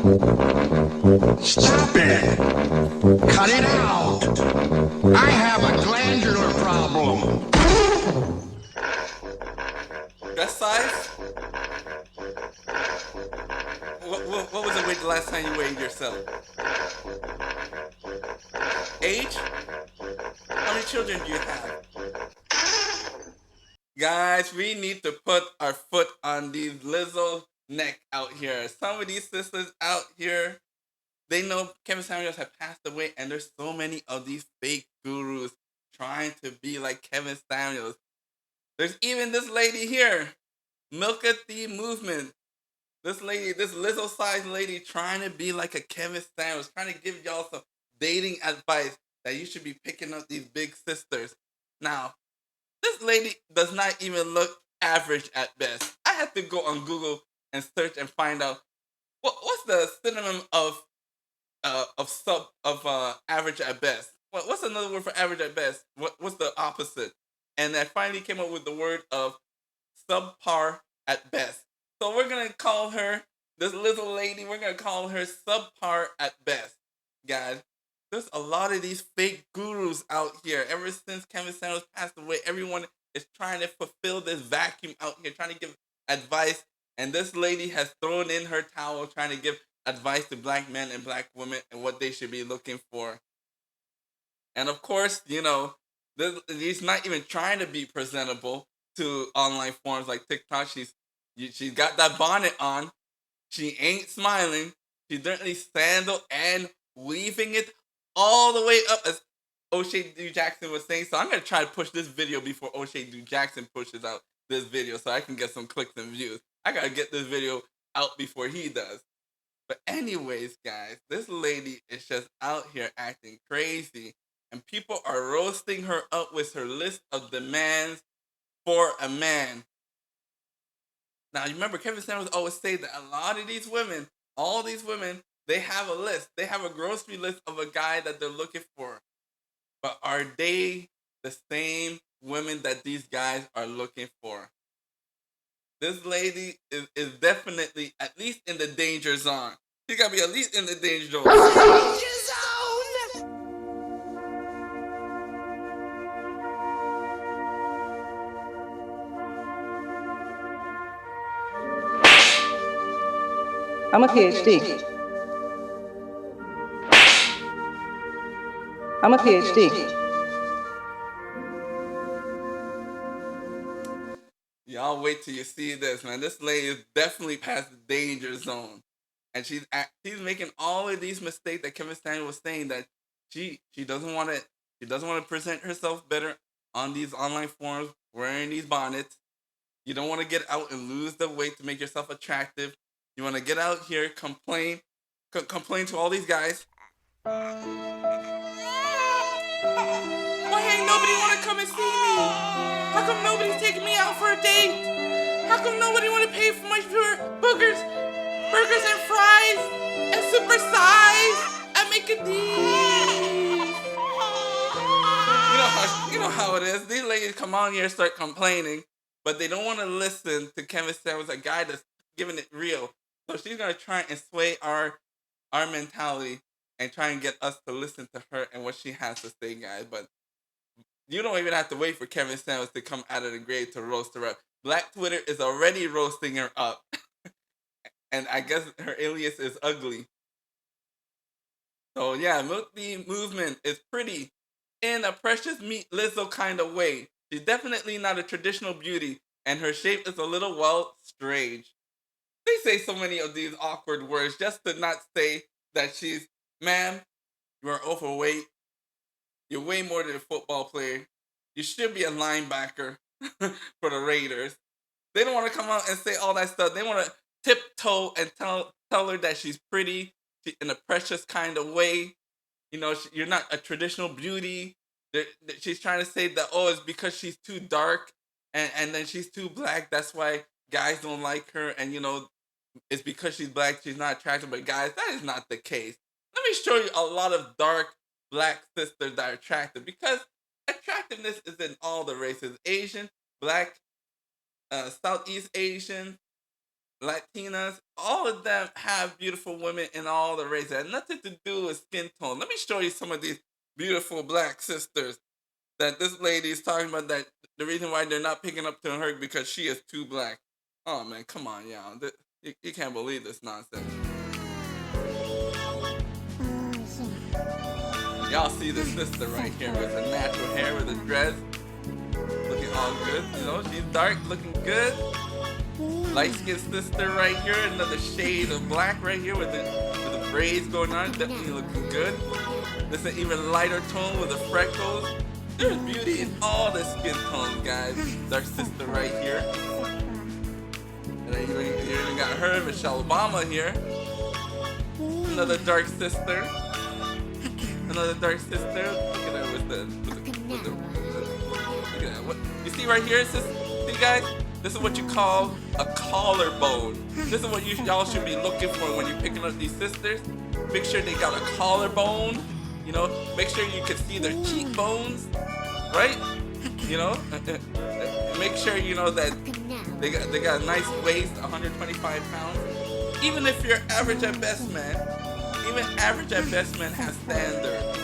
Stop it! Cut it out! I have a glandular problem. Dress size? What was the weight the last time you weighed yourself? Age? How many children do you have? Guys, we need to put our foot on these Lizzo neck out here. Some of these sisters out here, they know Kevin Samuels has passed away, and there's so many of these fake gurus trying to be like Kevin Samuels. There's even this lady here, Milka Thee Movement. This lady, this Lizzo-sized lady, trying to be like a Kevin Samuels, trying to give y'all some dating advice that you should be picking up these big sisters. Now, this lady does not even look average at best. I had to go on Google and search and find out what's the synonym of average at best. What's another word for average at best? What's the opposite? And I finally came up with the word of subpar at best. So we're gonna call her, this little lady, we're gonna call her subpar at best, guys. There's a lot of these fake gurus out here. Ever since Kevin Samuels passed away, everyone is trying to fulfill this vacuum out here, trying to give advice. And this lady has thrown in her towel, trying to give advice to black men and black women and what they should be looking for. And of course, she's not even trying to be presentable to online forums like TikTok. She's got that bonnet on. She ain't smiling. She's definitely sandal and weaving it all the way up, as O'Shea Du Jackson was saying. So I'm gonna try to push this video before O'Shea Du Jackson pushes out this video, so I can get some clicks and views. I gotta get this video out before he does. But anyways, guys, this lady is just out here acting crazy, and people are roasting her up with her list of demands for a man. Now, you remember Kevin Samuels always say that a lot of these women, all these women, they have a list. They have a grocery list of a guy that they're looking for. But are they the same women that these guys are looking for? This lady is definitely at least in the danger zone. She gotta be at least in the danger zone. I'm a PhD. I'm a PhD. Y'all wait till you see this, man. This lady is definitely past the danger zone. And she's making all of these mistakes that Kevin Samuels was saying, that she doesn't want to present herself better on these online forums wearing these bonnets. You don't want to get out and lose the weight to make yourself attractive. You want to get out here, complain to all these guys. Why ain't nobody want to come and see me? How come nobody's taking me out for a date? How come nobody want to pay for my burgers and fries and super size and make a deal? You know how it is. These ladies come on here and start complaining, but they don't want to listen to Kevin Samuels, a guy that's giving it real. So she's gonna try and sway our mentality and try and get us to listen to her and what she has to say, guys. But you don't even have to wait for Kevin Samuels to come out of the grave to roast her up. Black Twitter is already roasting her up. And I guess her alias is ugly. So yeah, Milka Thee Movement is pretty in a precious meat Lizzo kind of way. She's definitely not a traditional beauty, and her shape is a little, well, strange. They say so many of these awkward words just to not say that she's, ma'am, you are overweight. You're way more than a football player. You should be a linebacker for the Raiders. They don't want to come out and say all that stuff. They want to tiptoe and tell her that she's pretty in a precious kind of way. You're not a traditional beauty. She's trying to say that, oh, it's because she's too dark and then she's too black. That's why guys don't like her. And, it's because she's black, she's not attractive. But guys, that is not the case. Let me show you a lot of dark black sisters that are attractive, because attractiveness is in all the races: Asian, black, Southeast Asian, Latinas, all of them have beautiful women in all the races. It had nothing to do with skin tone. Let me show you some of these beautiful black sisters that this lady is talking about, that the reason why they're not picking up to her because she is too black. Oh man, come on, y'all. You can't believe this nonsense. Y'all see the sister right here with the natural hair, with the dress, looking all good. You know, she's dark, looking good. Light-skinned sister right here, another shade of black right here with the braids going on, definitely looking good. This is an even lighter tone with the freckles. There's beauty in all the skin tones, guys. Dark sister right here. And then you even got her, Michelle Obama here. Another dark sister. Another dark sister. Look at her with the look at that. What you see right here, see guys? This is what you call a collarbone. This is what y'all should be looking for when you're picking up these sisters. Make sure they got a collarbone. You know, make sure you can see their cheekbones, right? You know, make sure you know that they got a nice waist, 125 pounds. Even if you're average at best, man, even average at best man has standards.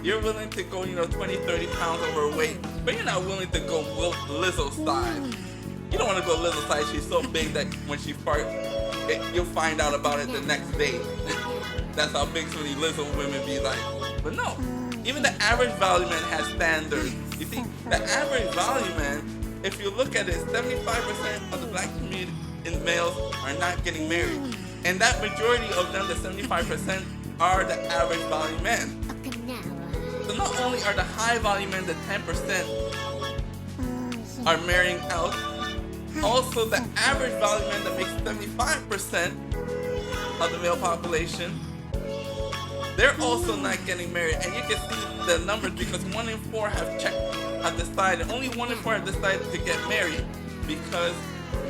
You're willing to go, 20, 30 pounds overweight, but you're not willing to go Lizzo size. You don't want to go Lizzo size. She's so big that when she farts, you'll find out about it the next day. That's how big some of these Lizzo women be like. But no, even the average value man has standards. You see, the average value man, if you look at it, 75% of the black community in males are not getting married. And that majority of them, the 75%, are the average value men. So not only are the high value men, the 10%, are marrying out, also the average value men that makes 75% of the male population, they're also not getting married. And you can see the numbers because 1 in 4 have decided, only 1 in 4 have decided to get married because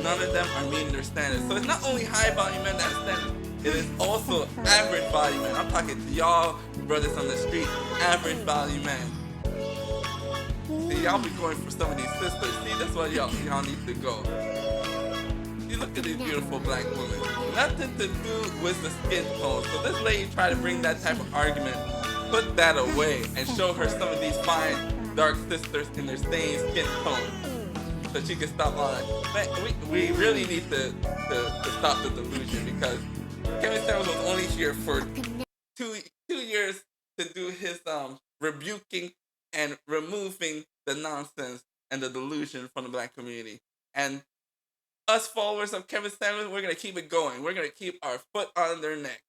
none of them are meeting their standards. So it's not only high value men that have standards, it is also average value men. I'm talking to y'all brothers on the street, average value men. See, y'all be going for some of these sisters. See, that's why y'all need to go. See, look at these beautiful black women. Nothing to do with the skin tone. So this lady tried to bring that type of argument, put that away, and show her some of these fine dark sisters in their same skin tone, so she can stop all that. But we really need to stop the delusion, because Kevin Samuels was only here for two years to do his rebuking and removing the nonsense and the delusion from the black community. And us followers of Kevin Samuels, we're gonna keep it going. We're gonna keep our foot on their neck.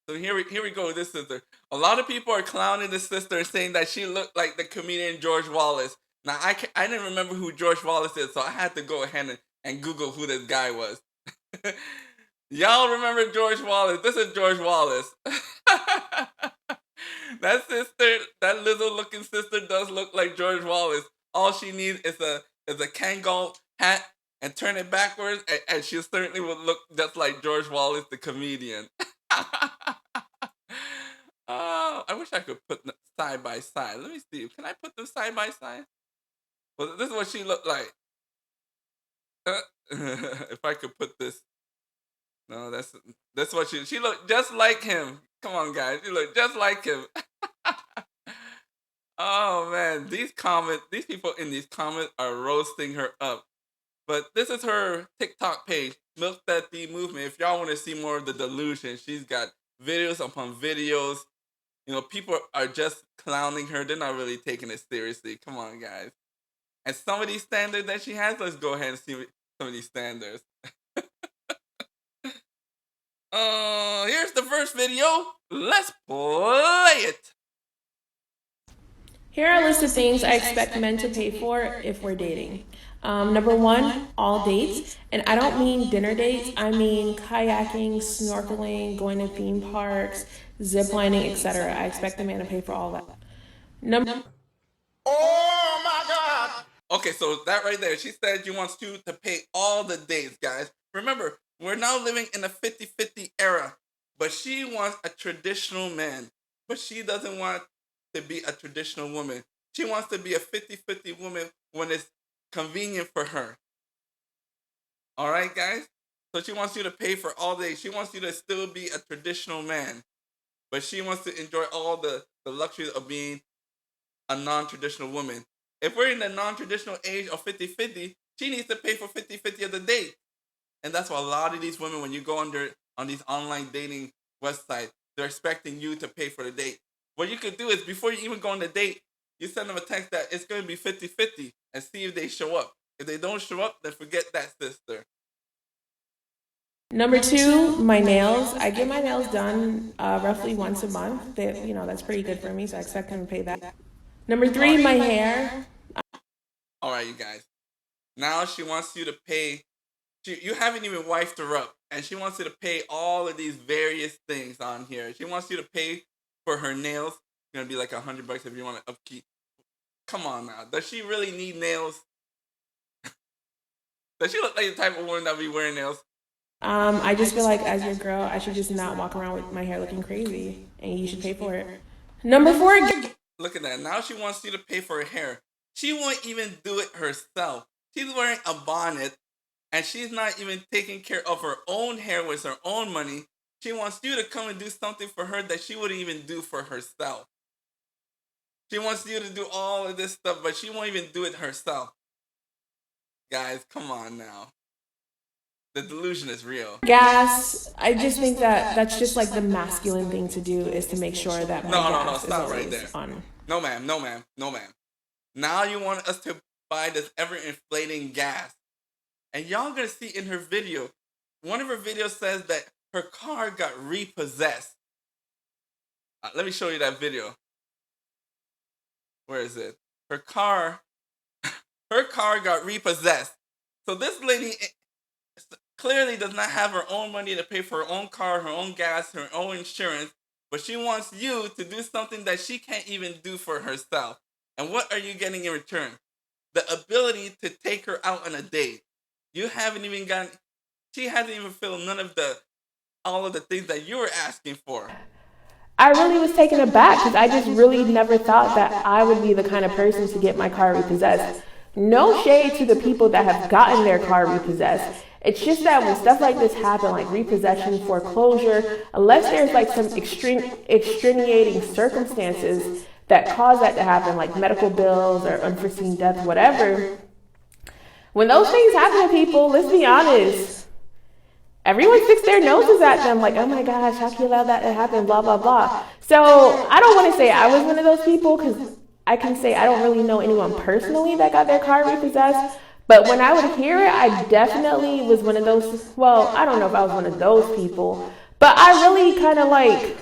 So here we go with this sister. A lot of people are clowning this sister and saying that she looked like the comedian George Wallace. Now I didn't remember who George Wallace is, so I had to go ahead and Google who this guy was. Y'all remember George Wallace? This is George Wallace. That sister, that Lizzo-looking sister, does look like George Wallace. All she needs is a Kangol hat and turn it backwards, and she certainly would look just like George Wallace, the comedian. I wish I could put them side by side. Let me see. Can I put them side by side? Well, this is what she looked like. If I could put this. No, that's what she looked just like him. Come on, guys. She looked just like him. Oh, man. These people in these comments are roasting her up. But this is her TikTok page, Milka Thee Movement. If y'all want to see more of the delusion, she's got videos upon videos. People are just clowning her. They're not really taking it seriously. Come on, guys. And some of these standards that she has, let's go ahead and see some of these standards. Here's the first video. Let's play it. Here are a list of things I expect men to pay for if we're dating. Number 1, all dates. And I don't mean dinner dates. I mean kayaking, snorkeling, going to theme parks, ziplining, etc. I expect the man to pay for all that. Oh my God! Okay, so that right there, she said she wants you to pay all the dates, guys. Remember, we're now living in a 50-50 era, but she wants a traditional man, but she doesn't want to be a traditional woman. She wants to be a 50-50 woman when it's convenient for her. All right, guys? So she wants you to pay for all day. She wants you to still be a traditional man. But she wants to enjoy all the luxuries of being a non-traditional woman. If we're in the non-traditional age of 50-50, she needs to pay for 50-50 of the date. And that's why a lot of these women, when you go on these online dating websites, they're expecting you to pay for the date. What you could do is, before you even go on the date, you send them a text that it's going to be 50-50 and see if they show up. If they don't show up, then forget that, sister. Number two, my nails. I get my nails done roughly once a month. That's pretty good for me, so I expect them to pay that. Number three, my hair. All right, you guys. Now she wants you to pay. You haven't even wifed her up, and she wants you to pay all of these various things on here. She wants you to pay for her nails. It's going to be like $100 if you want to upkeep. Come on now. Does she really need nails? Does she look like the type of woman that be wearing nails? I just feel like as your girl, I should just not walk around with my hair looking crazy, and you should pay for it. Number four. Look at that. Now she wants you to pay for her hair. She won't even do it herself. She's wearing a bonnet, and she's not even taking care of her own hair with her own money. She wants you to come and do something for her that she wouldn't even do for herself. She wants you to do all of this stuff, but she won't even do it herself. Guys, come on now. The delusion is real. Gas. I just think that that's just like the masculine thing to do, is to make sure that my gas stop is right there. On. No, ma'am. Now you want us to buy this ever-inflating gas. And y'all gonna see in her video, one of her videos says that her car got repossessed. Let me show you that video. Where is it? Her car got repossessed. So this lady clearly does not have her own money to pay for her own car, her own gas, her own insurance, but she wants you to do something that she can't even do for herself. And what are you getting in return? The ability to take her out on a date. She hasn't even filled all of the things that you were asking for. I really was taken aback because I just really never thought that I would be the kind of person to get my car repossessed. No shade to the people that have gotten their car repossessed. It's just that when stuff like this happen, like repossession, foreclosure, unless there's like some extenuating circumstances that cause that to happen, like medical bills or unforeseen death, whatever, when those things happen to people, let's be honest, everyone sticks their noses at them like, oh my gosh, how can you allow that to happen, blah, blah, blah. So I don't want to say I was one of those people, because I can say I don't really know anyone personally that got their car repossessed. But when I would hear it, I definitely was one of those, well, I don't know if I was one of those people, but I really kind of like,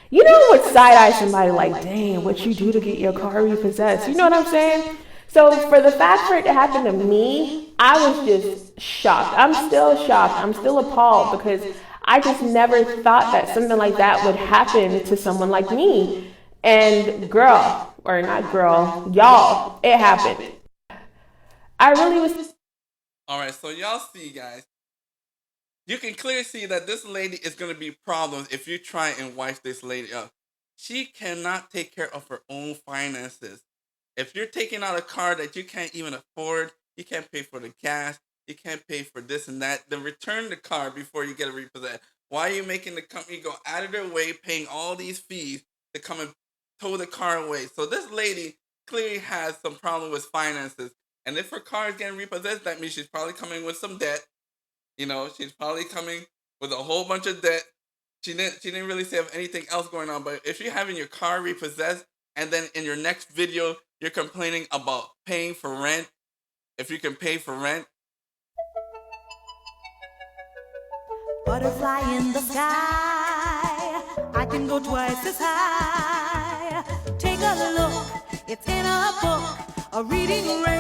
you know, would side-eye somebody like, dang, what you do to get your car repossessed? You know what I'm saying? So for the fact for it to happen to me, I was just shocked. I'm still shocked. I'm still appalled, because I just never thought that something like that would happen to someone like me. And girl, or not girl, y'all, it happened. I really was. All right, so y'all see, guys. You can clearly see that this lady is going to be problems if you try and wife this lady up. She cannot take care of her own finances. If you're taking out a car that you can't even afford, you can't pay for the gas, you can't pay for this and that, then return the car before you get it repossessed. Why are you making the company go out of their way, paying all these fees to come and tow the car away? So this lady clearly has some problem with finances. And if her car is getting repossessed, that means she's probably coming with some debt. You know, she's probably coming with a whole bunch of debt. She didn't really say of anything else going on. But if you're having your car repossessed, and then in your next video, you're complaining about paying for rent, if you can pay for rent. Butterfly in the sky, I can go twice as high. Take a look, it's in a book, a reading rainbow.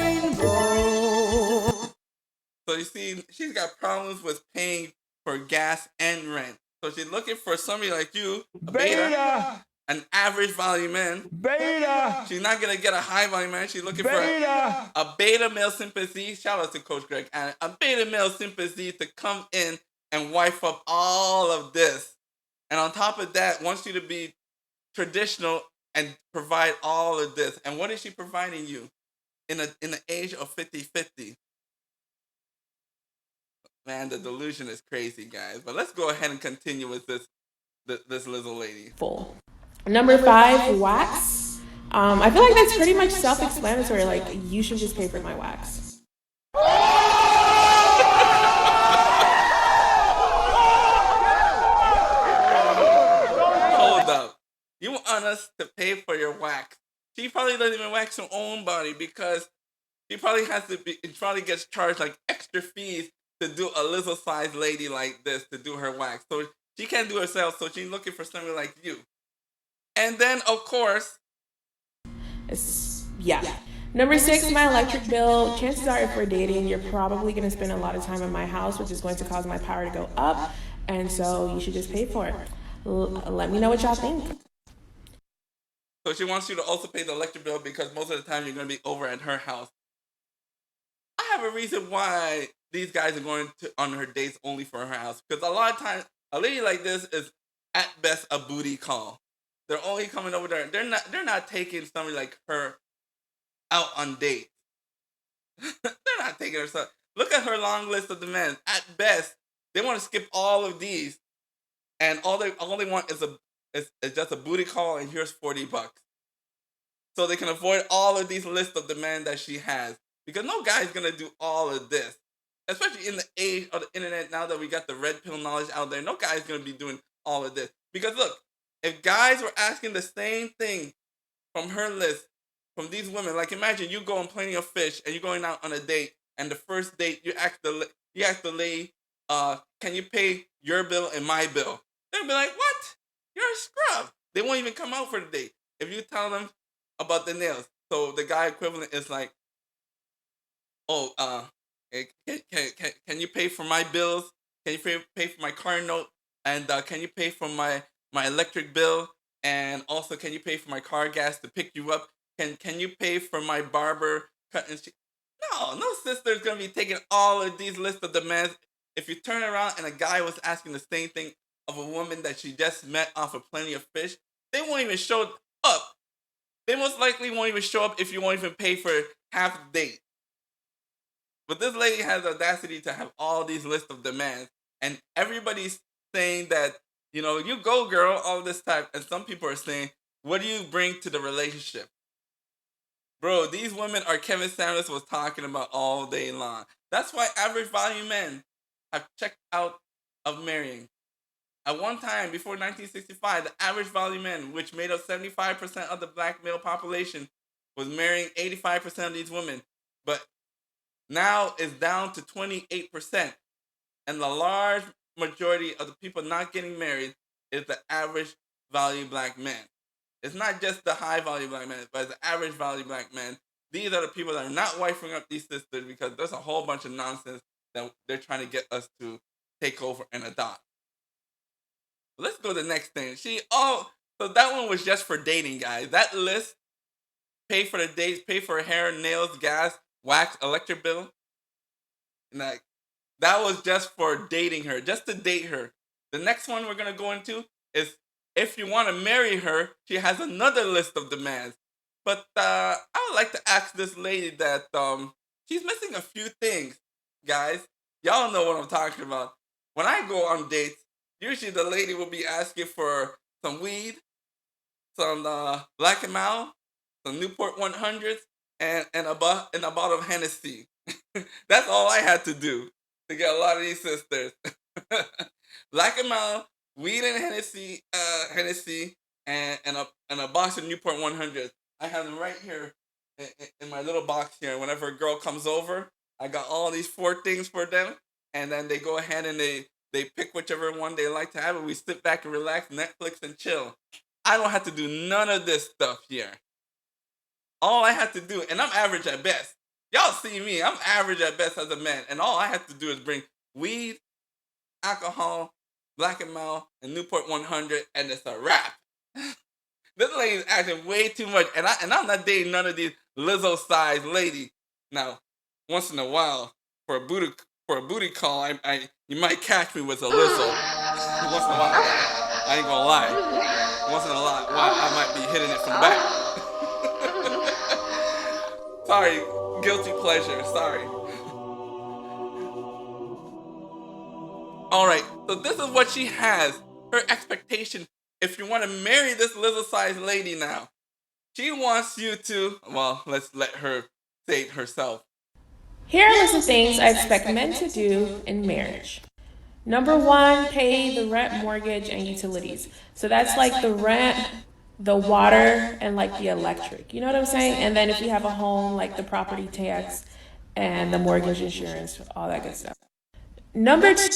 So you see, she's got problems with paying for gas and rent. So she's looking for somebody like you, a beta, an average value man. Beta. She's not gonna get a high value man. She's looking for a beta male sympathy. Shout out to Coach Greg. And a beta male sympathy to come in and wife up all of this. And on top of that, wants you to be traditional and provide all of this. And what is she providing you in the age of 50-50? Man, the delusion is crazy, guys. But let's go ahead and continue with this Lizzo lady. Full. Number 5, wax. I feel like that's pretty much self-explanatory. Like, you should just pay for my wax. Hold up. You want us to pay for your wax? She probably doesn't even wax her own body because she probably probably gets charged like extra fees to do a Lizzo-sized lady like this to do her wax. So she can't do it herself, so she's looking for somebody like you. And then, of course... Yeah. Number 6, my electric bill. Chances are if we're dating, you're probably going to spend a lot of time in my house, which is going to cause my power to go up. And so you should just pay for it. Let me know what y'all think. So she wants you to also pay the electric bill because most of the time you're going to be over at her house. I have a reason why these guys are going on her dates only for her house. Because a lot of times, a lady like this is at best a booty call. They're only coming over there. They're not taking somebody like her out on dates. They're not taking her. Look at her long list of demands. At best, they want to skip all of these, and all they want is just a booty call, and here's $40, so they can avoid all of these lists of demands that she has. Because no guy is gonna do all of this, especially in the age of the internet. Now that we got the red pill knowledge out there, no guy is gonna be doing all of this. Because look, if guys were asking the same thing from her list, from these women, like imagine you go on Plenty of Fish and you're going out on a date, and the first date you ask the lady, can you pay your bill and my bill? They'll be like, what? You're a scrub. They won't even come out for the date. If you tell them about the nails, so the guy equivalent is like, oh, can you pay for my bills? Can you pay for my car note? And can you pay for my electric bill? And also, can you pay for my car gas to pick you up? Can you pay for my barber cutting? No sister's gonna be taking all of these lists of demands. If you turn around and a guy was asking the same thing of a woman that she just met off of Plenty of Fish, they won't even show up. They most likely won't even show up if you won't even pay for half the date. But this lady has the audacity to have all these lists of demands, and everybody's saying that, you know, you go girl, all this type, and some people are saying, what do you bring to the relationship? Bro, these women are Kevin Samuels was talking about all day long. That's why average volume men have checked out of marrying. At one time, before 1965, the average volume men, which made up 75% of the black male population, was marrying 85% of these women. But now it's down to 28%. And the large majority of the people not getting married is the average value black man. It's not just the high value black men, but it's the average value black men. These are the people that are not wifing up these sisters because there's a whole bunch of nonsense that they're trying to get us to take over and adopt. Let's go to the next thing. So that one was just for dating, guys. That list, pay for the dates, pay for hair, nails, gas, wax, electric bill. And that was just for dating her, just to date her. The next one we're going to go into is if you want to marry her, she has another list of demands. But I would like to ask this lady that she's missing a few things, guys. Y'all know what I'm talking about. When I go on dates, usually the lady will be asking for some weed, some Black and Mild, some Newport 100s, and a bottle of Hennessy. That's all I had to do to get a lot of these sisters. Black and Mild, weed and Hennessy, and a box of Newport 100s. I have them right here in my little box here. Whenever a girl comes over, I got all these 4 things for them, and then they go ahead and they pick whichever one they like to have, and we sit back and relax, Netflix and chill. I don't have to do none of this stuff here. All I have to do, and I'm average at best. Y'all see me, I'm average at best as a man, and all I have to do is bring weed, alcohol, Black and Mild, and Newport 100, and it's a wrap. This lady's acting way too much, and I'm not dating none of these Lizzo-sized ladies. Now, once in a while, for a booty call, you might catch me with a Lizzo. Once in a while, I ain't gonna lie. Once in a while, I might be hitting it from the back. Sorry, guilty pleasure. Sorry. All right, so this is what she has. Her expectation. If you want to marry this Lizzo-sized lady now, she wants you to. Well, let's let her say it herself. Here are a list of things I expect men to do in marriage. Number one, pay the rent, mortgage, and utilities. So that's like the rent, the water, and like the electric. You know what I'm saying? And then if you have a home, like the property tax and the mortgage insurance, all that good stuff. Number two,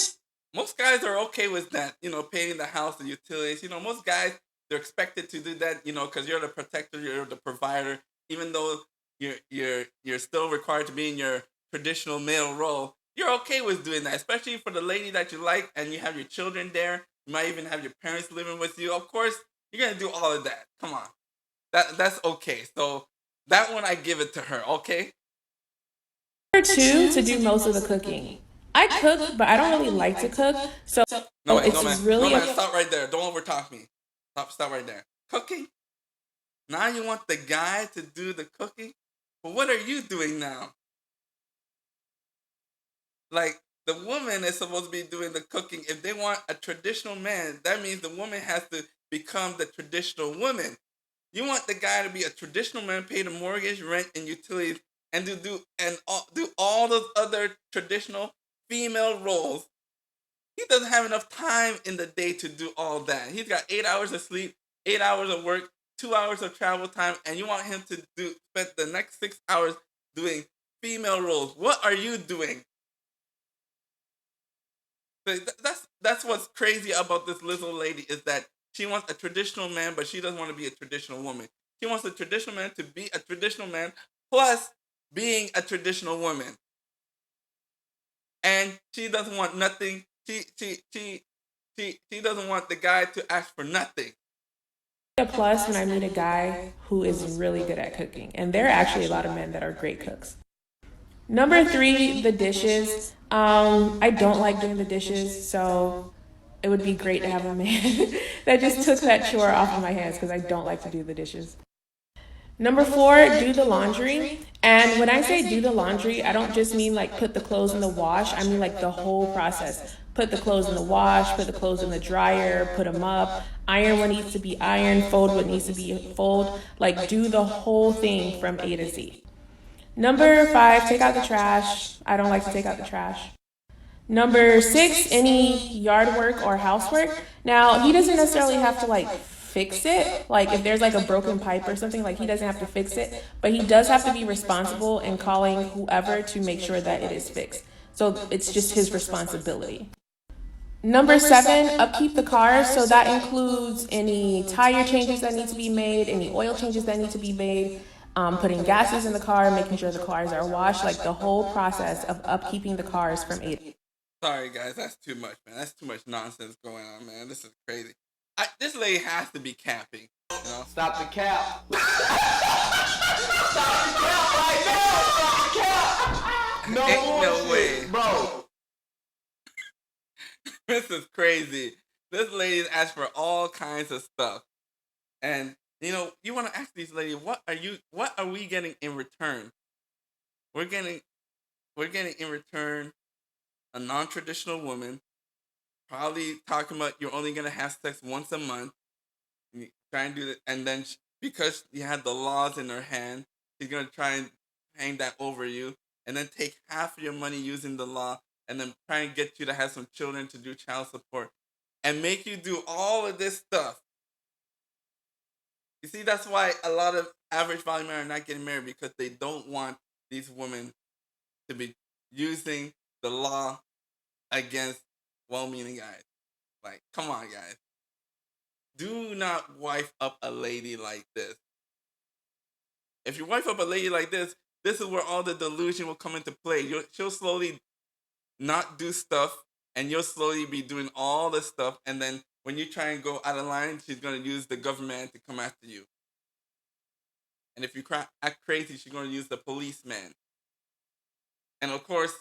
Most guys are okay with that, paying the house, the utilities. Most guys, they're expected to do that, because you're the protector, you're the provider, even though you're still required to be in your traditional male role. You're okay with doing that, especially for the lady that you like and you have your children there. You might even have your parents living with you. Of course, you're gonna do all of that. Come on, that's okay. So that one I give it to her. Okay. number two, to do most of the cooking. I cook, but I don't really like to cook. So No man, it's no man, really no man. Stop right there. Don't overtalk me. Stop right there. Cooking. Now you want the guy to do the cooking? But what are you doing now? Like, the woman is supposed to be doing the cooking. If they want a traditional man, that means the woman has to become the traditional woman. You want the guy to be a traditional man, pay the mortgage, rent, and utilities, and do all those other traditional female roles. He doesn't have enough time in the day to do all that. He's got 8 hours of sleep, 8 hours of work, 2 hours of travel time, and you want him to spend the next 6 hours doing female roles. What are you doing? That's what's crazy about this Lizzo lady, is that she wants a traditional man, but she doesn't want to be a traditional woman. She wants a traditional man to be a traditional man, plus being a traditional woman. And she doesn't want nothing. She doesn't want the guy to ask for nothing. a plus when I meet a guy who is really good at cooking. And there are actually a lot of men that are great cooks. Number three, the dishes. I don't like doing the dishes, so it would be great to have a man that just took that chore off of my hands, because I don't like to do the dishes. Number four, do the laundry. And when I say do the laundry, I don't just mean like put the clothes in the wash. I mean like the whole process. Put the clothes in the wash, put the clothes in the dryer, put them up, iron what needs to be ironed, fold what needs to be fold. Like, do the whole thing from A to Z. Number five, take out the trash. I don't like to take out the trash. Number six, any yard work or housework. Now, he doesn't necessarily have to like fix it. Like, if there's like a broken pipe or something, like he doesn't have to fix it, but he does have to be responsible in calling whoever to make sure that it is fixed. So it's just his responsibility. Number seven, upkeep the car. So that includes any tire changes that need to be made, any oil changes that need to be made, putting gases in the car, making sure the cars are washed, like the whole process of upkeeping the cars from A to Z. Sorry, guys, that's too much, man. That's too much nonsense going on, man. This is crazy. This lady has to be capping. Stop the cap. Stop the cap right now. Stop the cap. No Ain't no way. Bro. This is crazy. This lady asked for all kinds of stuff. And, you want to ask these ladies, what are we getting in return? We're getting in return a non-traditional woman, probably talking about you're only going to have sex once a month. You try and do that. And then because you had the laws in her hand, she's going to try and hang that over you, and then take half of your money using the law, and then try and get you to have some children to do child support, and make you do all of this stuff. You see, that's why a lot of average value men are not getting married, because they don't want these women to be using the law against well-meaning guys. Like, come on, guys. Do not wife up a lady like this. If you wife up a lady like this is where all the delusion will come into play. She'll slowly not do stuff, and you'll slowly be doing all this stuff, and then when you try and go out of line, she's going to use the government to come after you. And if you act crazy, she's going to use the policeman. And of course,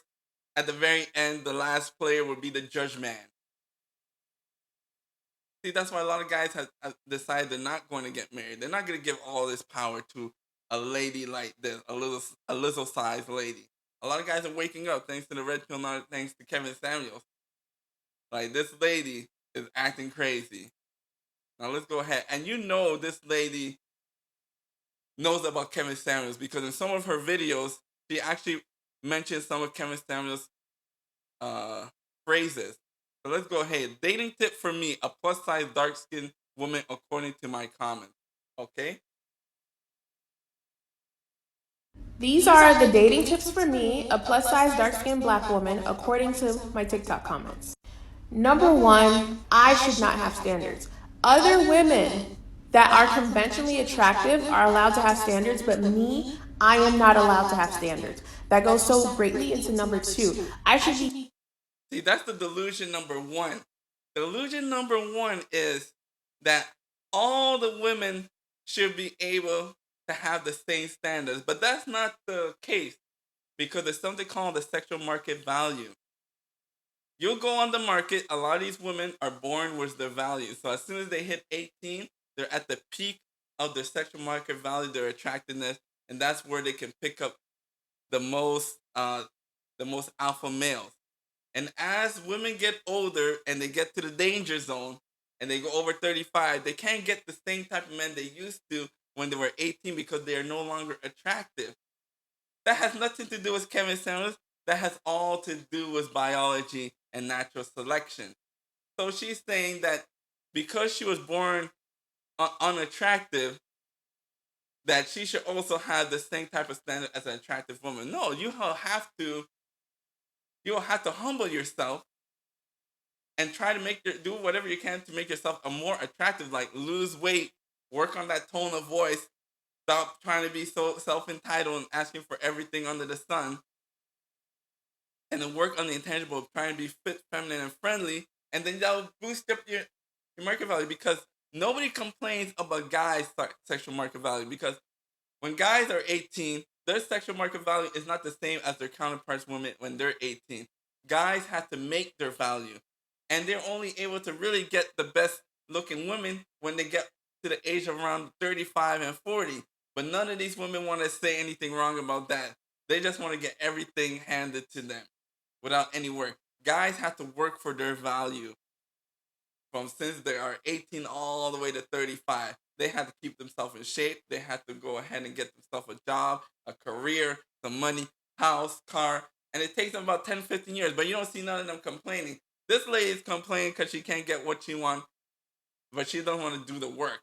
at the very end, the last player will be the judge man. See, that's why a lot of guys have decided they're not going to get married. They're not going to give all this power to a lady like this, a Lizzo-sized lady. A lot of guys are waking up thanks to the red pill, not thanks to Kevin Samuels. Like, this lady is acting crazy. Now let's go ahead. And you know this lady knows about Kevin Samuels because in some of her videos, she actually mentions some of Kevin Samuels' phrases. So let's go ahead. Dating tip for me, a plus-size dark-skinned woman according to my comments. Okay? These are the dating tips for me, a plus-size dark-skinned black woman, according to my TikTok comments. Number one, I should not have standards. Other women that are conventionally attractive are allowed to have standards, but me, I am not allowed to have standards. That goes so greatly into number two. I should be. See, that's the delusion number one. Delusion number one is that all the women should be able to have the same standards, but that's not the case because there's something called the sexual market value. You'll go on the market, a lot of these women are born with their value. So as soon as they hit 18, they're at the peak of their sexual market value, their attractiveness, and that's where they can pick up the most alpha males. And as women get older and they get to the danger zone and they go over 35, they can't get the same type of men they used to when they were 18 because they are no longer attractive. That has nothing to do with Kevin Samuels. That has all to do with biology and natural selection. So she's saying that because she was born unattractive, that she should also have the same type of standard as an attractive woman. No, you will have to humble yourself and try to do whatever you can to make yourself a more attractive, like lose weight, work on that tone of voice, stop trying to be so self-entitled and asking for everything under the sun, and then work on the intangible of trying to be fit, feminine, and friendly, and then that'll boost up your market value because nobody complains about guys' sexual market value because when guys are 18, their sexual market value is not the same as their counterparts women when they're 18. Guys have to make their value, and they're only able to really get the best looking women when they get to the age of around 35 and 40. But none of these women want to say anything wrong about that. They just want to get everything handed to them without any work. Guys have to work for their value from since they are 18 all the way to 35. They have to keep themselves in shape. They have to go ahead and get themselves a job, a career, some money, house, car. And it takes them about 10, 15 years. But you don't see none of them complaining. This lady's complaining because she can't get what she wants, but she doesn't want to do the work.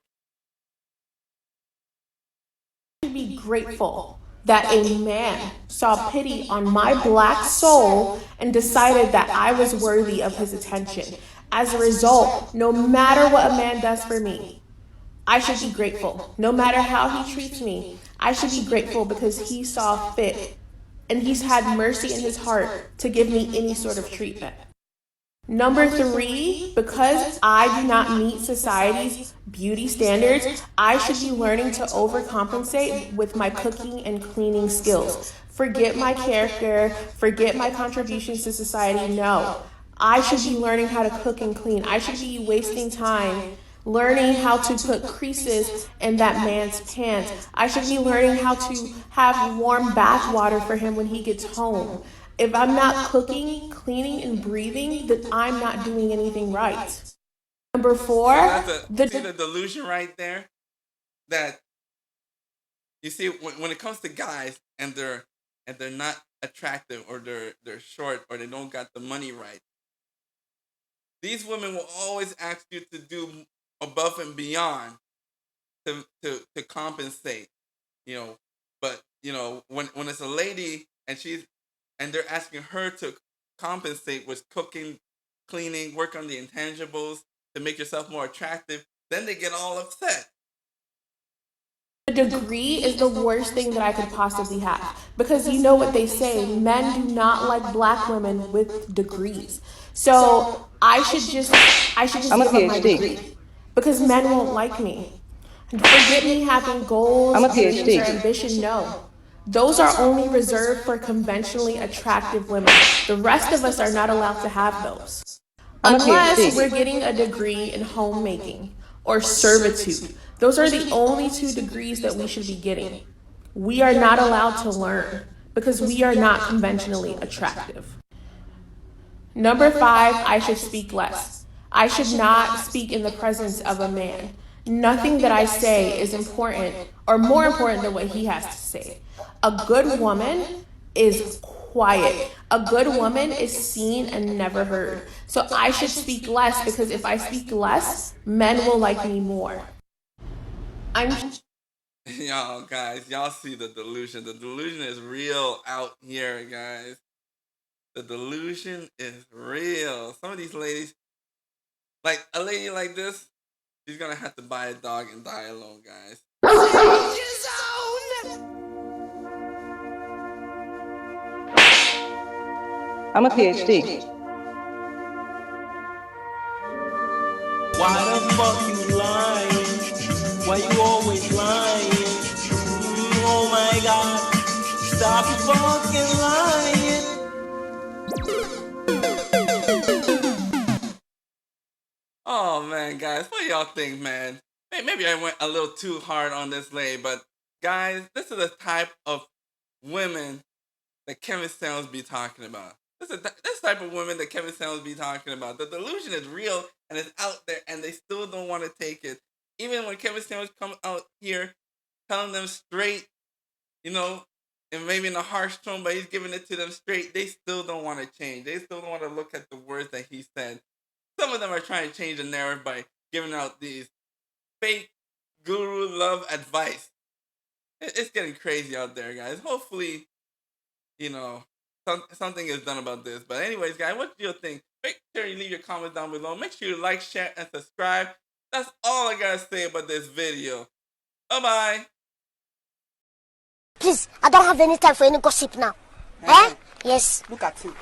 Be grateful that a man saw pity on my black soul and decided that I was worthy of his attention. As a result, no matter what a man does for me, I should be grateful. No matter how he treats me, I should be grateful because he saw fit and he's had mercy in his heart to give me any sort of treatment. Number three, because I do not meet society's beauty standards, I should be learning to overcompensate with my cooking and cleaning skills. Forget my character, forget my contributions to society. No, I should be learning how to cook and clean. I should be wasting time learning how to put creases in that man's pants. I should be learning how to have warm bath water for him when he gets home. If I'm not cooking, cleaning, and breathing, then I'm not doing anything right. Number four, see the delusion right there? That you see when it comes to guys and they're not attractive or they're short or they don't got the money right. These women will always ask you to do above and beyond to compensate, But when it's a lady and they're asking her to compensate with cooking, cleaning, work on the intangibles to make yourself more attractive, then they get all upset. A degree is the worst thing that I could possibly have because you know what they say, men do not like black women with degrees. So I should just give up my degree because men won't like me. Forget me having goals, dreams, or ambition. No. Those are only reserved for conventionally attractive women. The rest of us are not allowed to have those. Unless we're getting a degree in homemaking or servitude. Those are the only two degrees that we should be getting. We are not allowed to learn because we are not conventionally attractive. Number 5, I should speak less. I should not speak in the presence of a man. Nothing that I say is important or more important than what he has to say. A good woman is quiet. A good woman is seen and never heard. So I should speak less, because if I speak less, men will like me more. Y'all, guys, y'all see the delusion. The delusion is real out here, guys. The delusion is real. Some of these ladies, like a lady like this, she's gonna have to buy a dog and die alone, guys. I'm a PhD. Why the fuck you lying? Why you always lying? Oh my god, stop fucking lying. Oh man, guys, what do y'all think, man? Maybe I went a little too hard on this lady, but guys, this is the type of women that Kevin Samuels be talking about. This type of women that Kevin Samuels be talking about. The delusion is real and it's out there, and they still don't want to take it. Even when Kevin Samuels comes out here telling them straight, you know, and maybe in a harsh tone, but he's giving it to them straight, they still don't want to change. They still don't want to look at the words that he said. Some of them are trying to change the narrative by giving out these fake guru love advice. It's getting crazy out there, guys. Hopefully, you know, something is done about this. But anyways, guys, what do you think? Make sure you leave your comments down below. Make sure you like, share, and subscribe. That's all I gotta say about this video. Bye-bye. Please, I don't have any time for any gossip now. Eh? Yes. Look at you.